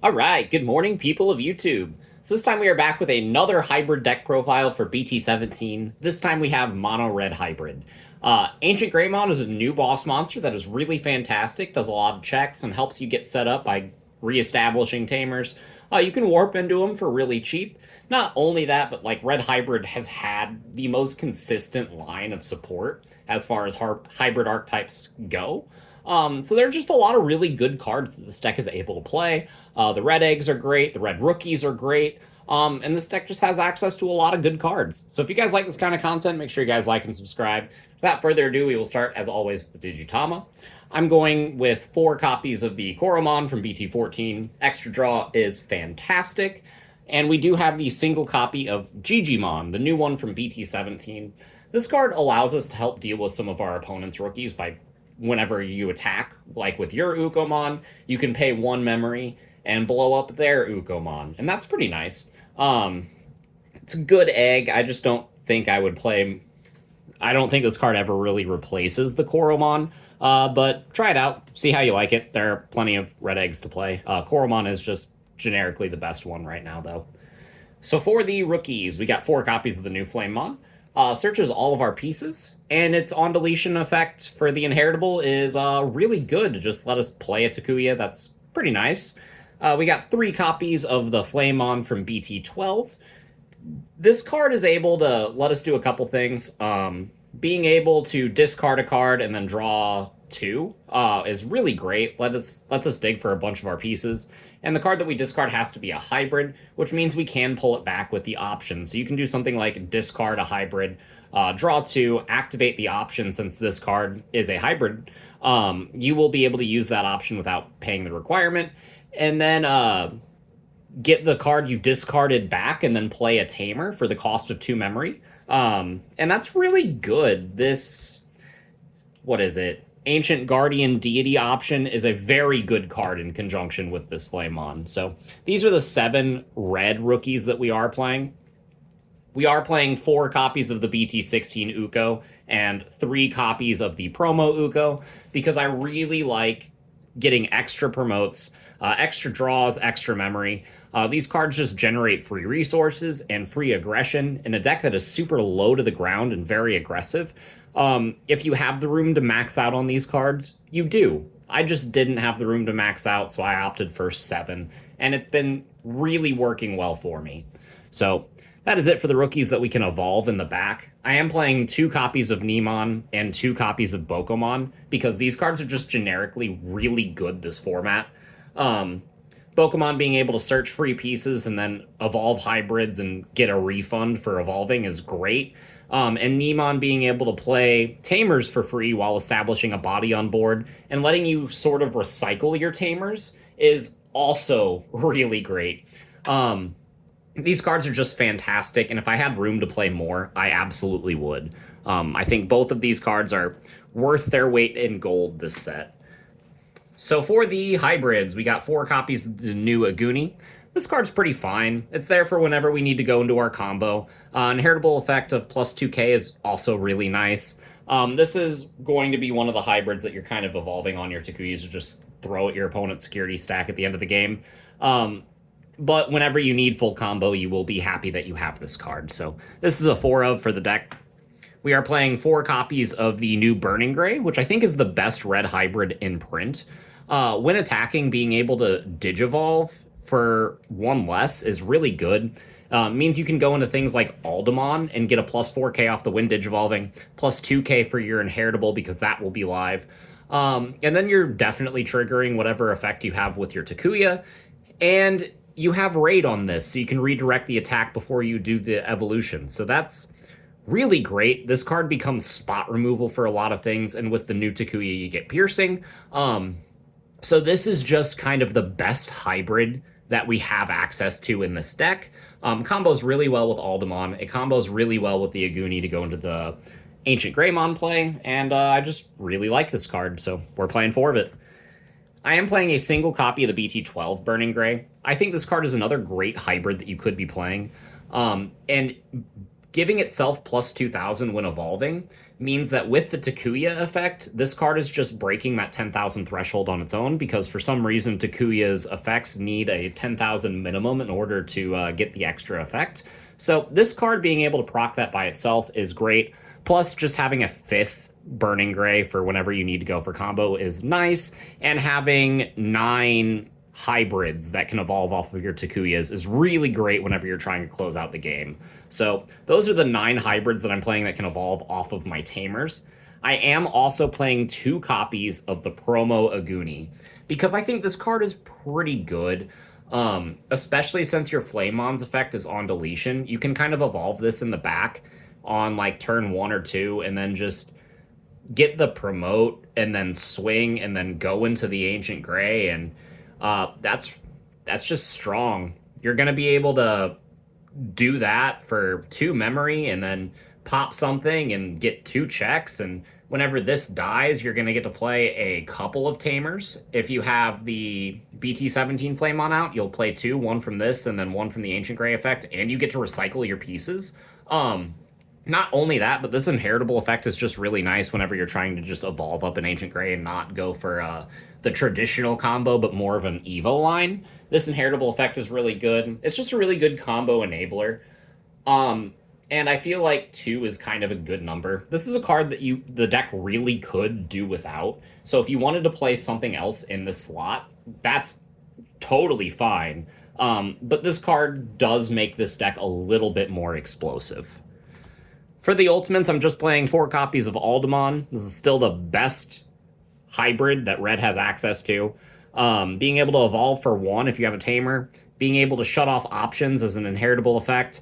All right, good morning, people of YouTube. So this time we are back with another hybrid deck profile for BT17. This time we have Mono Red Hybrid. Ancientgreymon is a new boss monster that is really fantastic, does a lot of checks, and helps you get set up by reestablishing Tamers. You can warp into them for really cheap. Not only that, but like Red Hybrid has had the most consistent line of support as far as hybrid archetypes go. So there are just a lot of really good cards that this deck is able to play. The red eggs are great, the red rookies are great, and this deck just has access to a lot of good cards. So if you guys like this kind of content, make sure you guys like and subscribe. Without further ado, we will start, as always, the Digitama. I'm going with 4 copies of the Coromon from BT14. Extra draw is fantastic. And we do have the single copy of Digimon, the new one from BT17. This card allows us to help deal with some of our opponent's rookies by whenever you attack, like with your Ukomon, you can pay 1 memory and blow up their Ukomon, and that's pretty nice. It's a good egg. I just don't think I would play. I don't think this card ever really replaces the Coromon, but try it out, see how you like it. There are plenty of red eggs to play. Coromon is just generically the best one right now, though. So for the rookies, we got 4 copies of the new Flamemon. Searches all of our pieces, and its on deletion effect for the inheritable is really good to just let us play a Takuya. That's pretty nice. We got 3 copies of the Flamemon from BT12. This card is able to let us do a couple things. Being able to discard a card and then draw 2 is really great. Lets us dig for a bunch of our pieces. And the card that we discard has to be a hybrid, which means we can pull it back with the option. So you can do something like discard a hybrid, draw 2, activate the option. Since this card is a hybrid, you will be able to use that option without paying the requirement. And then get the card you discarded back and then play a Tamer for the cost of 2 memory. And that's really good. This, what is it? Ancient Guardian Deity option is a very good card in conjunction with this Flamemon. So these are the 7 red rookies that we are playing. We are playing 4 copies of the BT16 Uko and 3 copies of the promo Uko because I really like getting extra promotes, extra draws, extra memory. These cards just generate free resources and free aggression in a deck that is super low to the ground and very aggressive. If you have the room to max out on these cards, you do. I just didn't have the room to max out, so I opted for 7, and it's been really working well for me. So that is it for the rookies that we can evolve in the back. I am playing 2 copies of Nemon and 2 copies of Bokomon, because these cards are just generically really good this format. Bokomon being able to search free pieces and then evolve hybrids and get a refund for evolving is great. And Nemon being able to play Tamers for free while establishing a body on board and letting you sort of recycle your Tamers is also really great. These cards are just fantastic, and if I had room to play more, I absolutely would. I think both of these cards are worth their weight in gold this set. So for the hybrids, we got 4 copies of the new Aguni. This card's pretty fine. It's there for whenever we need to go into our combo. Inheritable effect of plus 2k is also really nice. This is going to be one of the hybrids that you're kind of evolving on your Takuyas to just throw at your opponent's security stack at the end of the game. But whenever you need full combo, you will be happy that you have this card. So this is a 4 of for the deck. We are playing 4 copies of the new Burning Gray, which I think is the best red hybrid in print. When attacking, being able to Digivolve for 1 less is really good. Means you can go into things like Aldemon and get a plus 4k off the win Digivolving, plus 2k for your Inheritable because that will be live. And then you're definitely triggering whatever effect you have with your Takuya. And you have Raid on this, so you can redirect the attack before you do the evolution. So that's really great. This card becomes spot removal for a lot of things, and with the new Takuya, you get Piercing. So this is just kind of the best hybrid that we have access to in this deck. Combos really well with Aldemon. It combos really well with the Aguni to go into the Ancientgreymon play, and I just really like this card, so we're playing 4 of it. I am playing a single copy of the BT12 Burning Gray. I think this card is another great hybrid that you could be playing. And giving itself plus 2,000 when evolving means that with the Takuya effect, this card is just breaking that 10,000 threshold on its own, because for some reason Takuya's effects need a 10,000 minimum in order to get the extra effect. So this card being able to proc that by itself is great. Plus, just having a 5th Burning Gray for whenever you need to go for combo is nice, and having 9 hybrids that can evolve off of your Takuyas is really great whenever you're trying to close out the game. So those are the 9 hybrids that I'm playing that can evolve off of my Tamers. I am also playing 2 copies of the promo Aguni, because I think this card is pretty good. Especially since your Flamemon's effect is on deletion. You can kind of evolve this in the back on like turn 1 or 2, and then just get the promote and then swing and then go into the Ancient Gray, and that's just strong. You're going to be able to do that for 2 memory and then pop something and get 2 checks, and whenever this dies, you're going to get to play a couple of Tamers. If you have the BT17 Flamemon out, you'll play 2, 1 from this and then 1 from the Ancient Gray effect, and you get to recycle your pieces. Not only that, but this inheritable effect is just really nice whenever you're trying to just evolve up an Ancient Gray and not go for the traditional combo, but more of an Evo line. This inheritable effect is really good. It's just a really good combo enabler. And I feel like 2 is kind of a good number. This is a card that the deck really could do without. So if you wanted to play something else in this slot, that's totally fine. But this card does make this deck a little bit more explosive. For the ultimates, I'm just playing 4 copies of Aldemon. This is still the best hybrid that Red has access to. Being able to evolve for 1 if you have a Tamer. Being able to shut off options as an inheritable effect.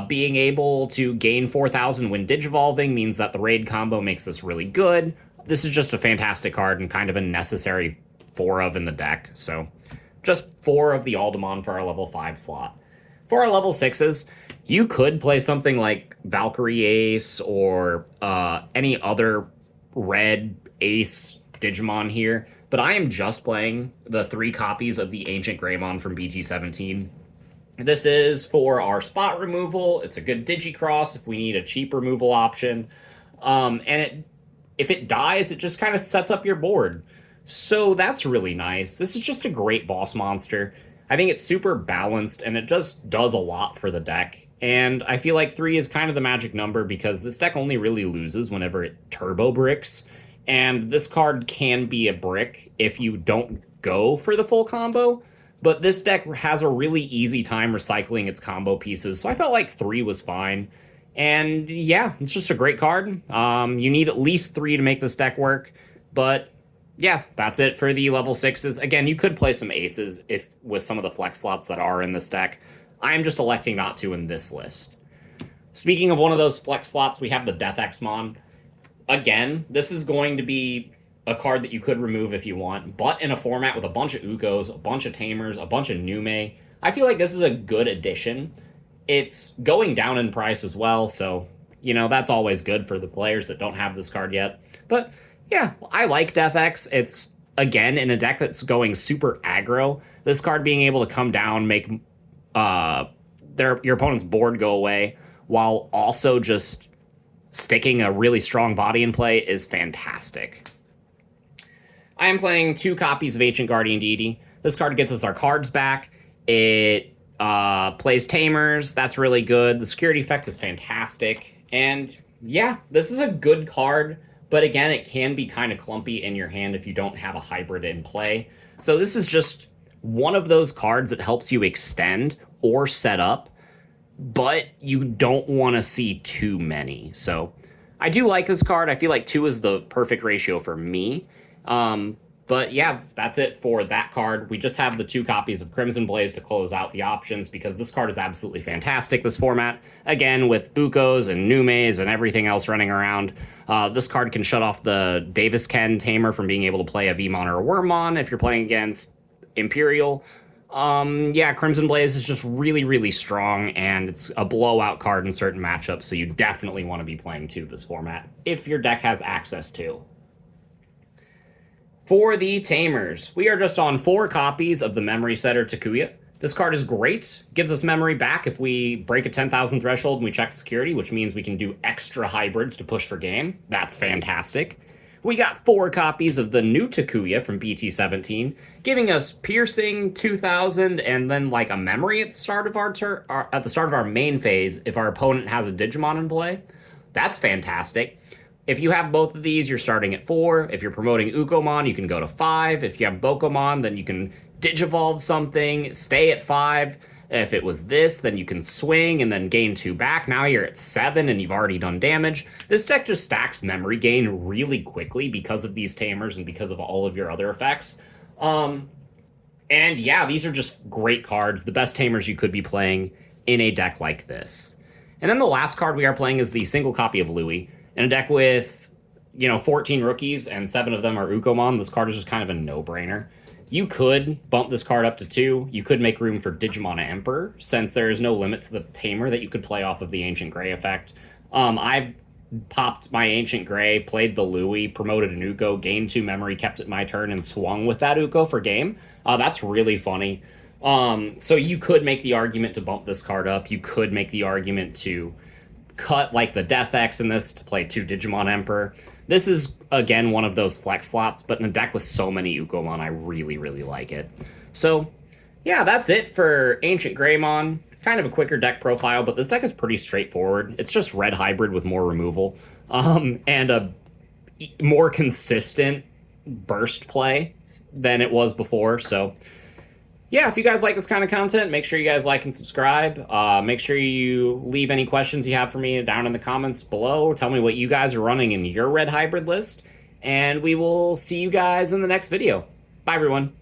Being able to gain 4,000 when digivolving means that the raid combo makes this really good. This is just a fantastic card and kind of a necessary 4 of in the deck. So just 4 of the Aldemon for our level 5 slot. For our level 6s, you could play something like Valkyrie Ace or any other red Ace Digimon here, but I am just playing the 3 copies of the Ancientgreymon from BT17. This is for our spot removal. It's a good Digicross if we need a cheap removal option. If it dies, it just kind of sets up your board. So that's really nice. This is just a great boss monster. I think it's super balanced, and it just does a lot for the deck. And I feel like 3 is kind of the magic number, because this deck only really loses whenever it turbo bricks. And this card can be a brick if you don't go for the full combo. But this deck has a really easy time recycling its combo pieces, so I felt like 3 was fine. And yeah, it's just a great card. You need at least 3 to make this deck work, but yeah, that's it for the level 6s. Again, you could play some aces with some of the flex slots that are in this deck. I am just electing not to in this list. Speaking of one of those flex slots, we have the Death Xmon. Again, this is going to be a card that you could remove if you want, but in a format with a bunch of Ukos, a bunch of Tamers, a bunch of Nume, I feel like this is a good addition. It's going down in price as well, so, that's always good for the players that don't have this card yet. But, yeah, I like Death X. It's, again, in a deck that's going super aggro. This card being able to come down, make your opponent's board go away, while also just sticking a really strong body in play is fantastic. I am playing 2 copies of Ancient Guardian Deity. This card gets us our cards back. It plays Tamers. That's really good. The security effect is fantastic. And yeah, this is a good card. But again, it can be kind of clumpy in your hand if you don't have a hybrid in play. So this is just one of those cards that helps you extend or set up, but you don't want to see too many. So I do like this card. I feel like 2 is the perfect ratio for me. But yeah, that's it for that card. We just have the 2 copies of Crimson Blaze to close out the options, because this card is absolutely fantastic, this format. Again, with Ukos and Numes and everything else running around, this card can shut off the Davis Ken Tamer from being able to play a Vmon or a Wormmon if you're playing against Imperial. Yeah, Crimson Blaze is just really, really strong, and it's a blowout card in certain matchups, so you definitely want to be playing 2 this format if your deck has access to. For the Tamers, we are just on 4 copies of the Memory Setter Takuya. This card is great. Gives us memory back if we break a 10,000 threshold and we check security, which means we can do extra hybrids to push for game. That's fantastic. We got 4 copies of the new Takuya from BT17, giving us piercing 2,000 and then like a memory at the start of our main phase if our opponent has a Digimon in play. That's fantastic. If you have both of these, you're starting at 4. If you're promoting Ukomon, you can go to 5. If you have Bokomon, then you can Digivolve something, stay at 5. If it was this, then you can swing and then gain 2 back. Now you're at 7 and you've already done damage. This deck just stacks memory gain really quickly because of these Tamers and because of all of your other effects. And yeah, these are just great cards. The best Tamers you could be playing in a deck like this. And then the last card we are playing is the single copy of Louis. In a deck with, 14 rookies and 7 of them are Ukomon, this card is just kind of a no-brainer. You could bump this card up to 2. You could make room for Digimon Emperor, since there is no limit to the Tamer that you could play off of the Ancient Grey effect. I've popped my Ancient Grey, played the Louis, promoted an Uko, gained 2 memory, kept it my turn, and swung with that Uko for game. That's really funny. So you could make the argument to bump this card up. You could make the argument to cut like the Death X in this to play 2 Digimon Emperor. This is, again, one of those flex slots, but in a deck with so many Ukomon, I really, really like it. So, yeah, that's it for Ancientgreymon. Kind of a quicker deck profile, but this deck is pretty straightforward. It's just red hybrid with more removal, and a more consistent burst play than it was before, so yeah, if you guys like this kind of content, make sure you guys like and subscribe. Make sure you leave any questions you have for me down in the comments below. Tell me what you guys are running in your red hybrid list. And we will see you guys in the next video. Bye, everyone.